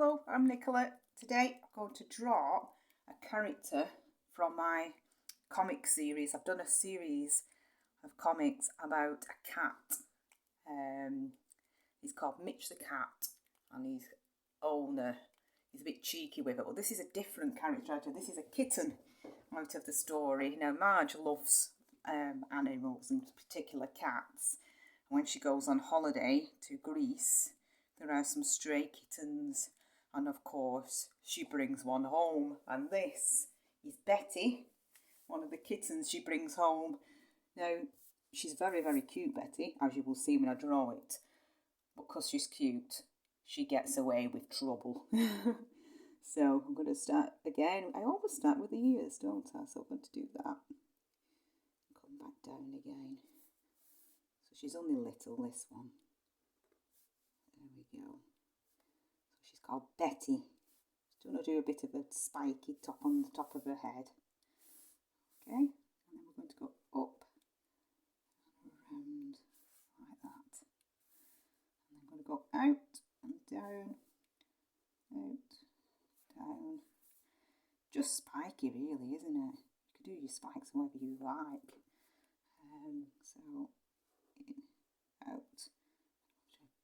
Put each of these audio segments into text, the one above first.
Hello, I'm Nicola. Today I'm going to draw a character from my comic series. I've done a series of comics about a cat. He's called Mitch the cat and his owner. He's a bit cheeky with it. Well, this is a different character. This is a kitten out of the story. Now, Marge loves animals, in particular cats. And when she goes on holiday to Greece, there are some stray kittens, and of course she brings one home, and this is Betty, one of the kittens she brings home. Now, she's very, very cute, Betty, as you will see when I draw it, but because she's cute, she gets away with trouble. So I'm going to start again. I always start with the ears, don't I? So I'm going to do that. Come back down again. So she's only little, this one. There we go. So she's called Betty. She's going to do a bit of a spiky top on the top of her head. Okay, and then we're going to go up and around like that. And then I'm going to go out and down, out, down. Just spiky really, isn't it? You can do your spikes wherever you like. So in, out.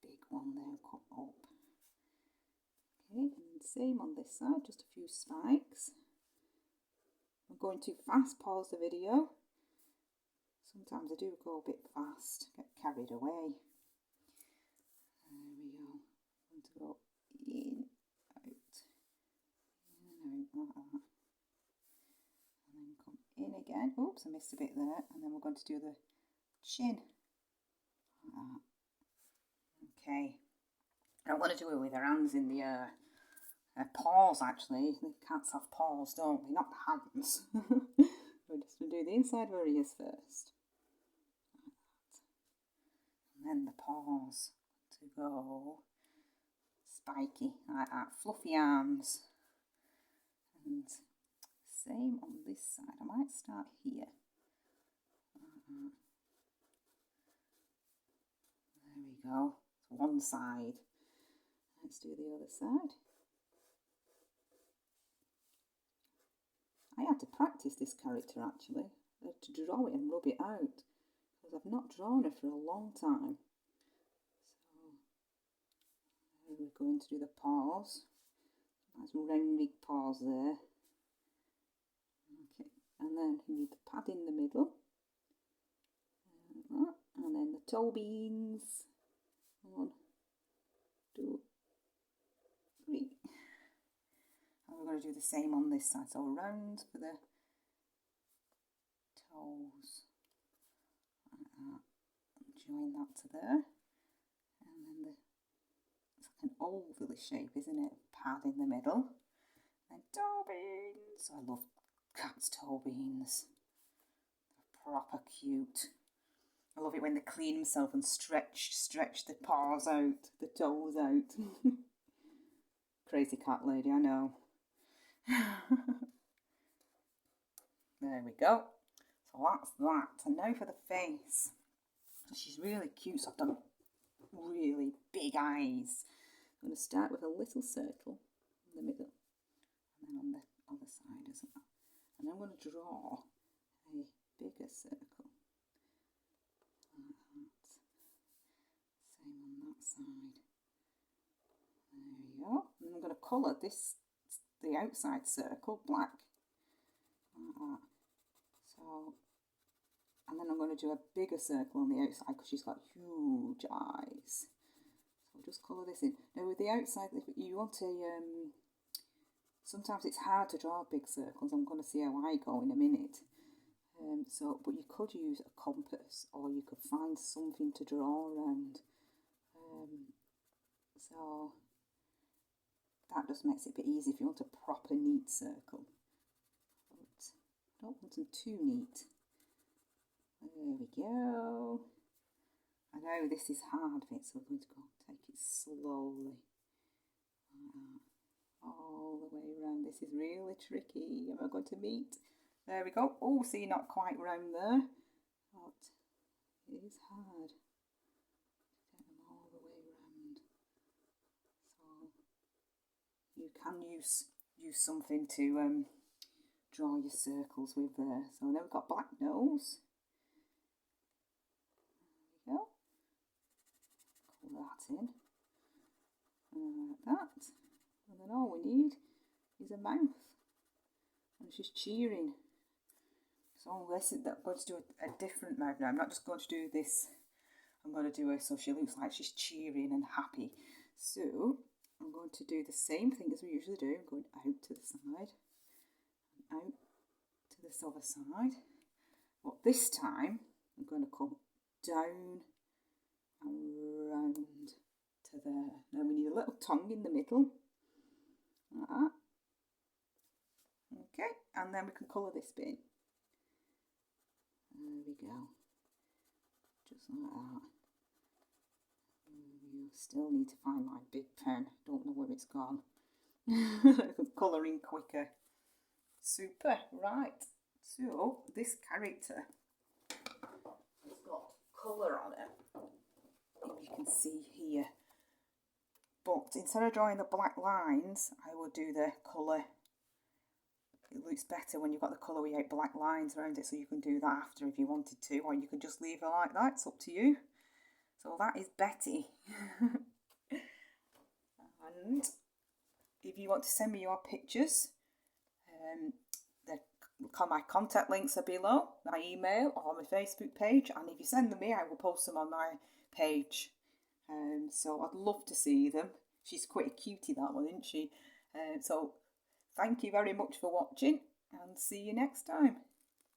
Big one there, come up. Okay, and same on this side, just a few spikes. I'm going too fast, pause the video. Sometimes I do go a bit fast, get carried away. There we go. I'm going to go in, out, like that. And then come in again. Oops, I missed a bit there. And then we're going to do the chin. Like that. Okay, I want to do it with her hands in the air. Her paws, actually. The cats have paws, don't they? Not hands. We're just going to do the inside of her ears first. Like that. And then the paws to go spiky, like that. Fluffy arms. And same on this side. I might start here. There we go. One side. Let's do the other side. I had to practice this character actually, to draw it and rub it out, because I've not drawn her for a long time. So we're going to do the paws. Nice round paws there. Okay, and then you need the pad in the middle. Like that. And then the toe beans. 1, 2, 3. And we're going to do the same on this side. So round for the toes, like that. And join that to there. And then it's like an oval shape, isn't it? Pad in the middle. And toe beans. I love cats' toe beans. They're proper cute. I love it when they clean themselves and stretch the paws out, the toes out. Crazy cat lady, I know. There we go. So that's that. And now for the face. She's really cute, so I've done really big eyes. I'm going to start with a little circle in the middle, and then on the other side as well. And I'm going to draw a bigger circle. Same on that side. There we go. And I'm going to colour the outside circle black. Like that. So, and then I'm going to do a bigger circle on the outside because she's got huge eyes. So I'll just colour this in. Now with the outside, if you want to, sometimes it's hard to draw big circles. I'm going to see how I go in a minute. But you could use a compass, or you could find something to draw around. So that just makes it a bit easy if you want a proper neat circle. But I don't want them too neat. There we go. I know this is hard bit, so we're going to go take it slowly. All the way around. This is really tricky. Am I going to meet? There we go. Oh, see, not quite round there. But it is hard to get them all the way round. So you can use something to draw your circles with there. So now we've got black nose. There we go. Colour that in. Like that. And then all we need is a mouth. And she's cheering. So I'm going to do a different mouth now. I'm not just going to do this. I'm going to do her so she looks like she's cheering and happy. So I'm going to do the same thing as we usually do. I'm going out to the side and out to this other side. But this time I'm going to come down and round to there. Now we need a little tongue in the middle. Like that. Okay, and then we can colour this bit. There we go. Just like that. You still need to find my big pen. Don't know where it's gone. Colouring quicker. Super. Right. So this character has got colour on it. If you can see here. But instead of drawing the black lines, I will do the colour. It looks better when you've got the colour without black lines around it, so you can do that after if you wanted to, or you can just leave it like that. It's up to you. So that is Betty. And if you want to send me your pictures, my contact links are below, my email or my Facebook page, and if you send them me, I will post them on my page. So I'd love to see them. She's quite a cutie, that one, isn't she? So thank you very much for watching, and see you next time.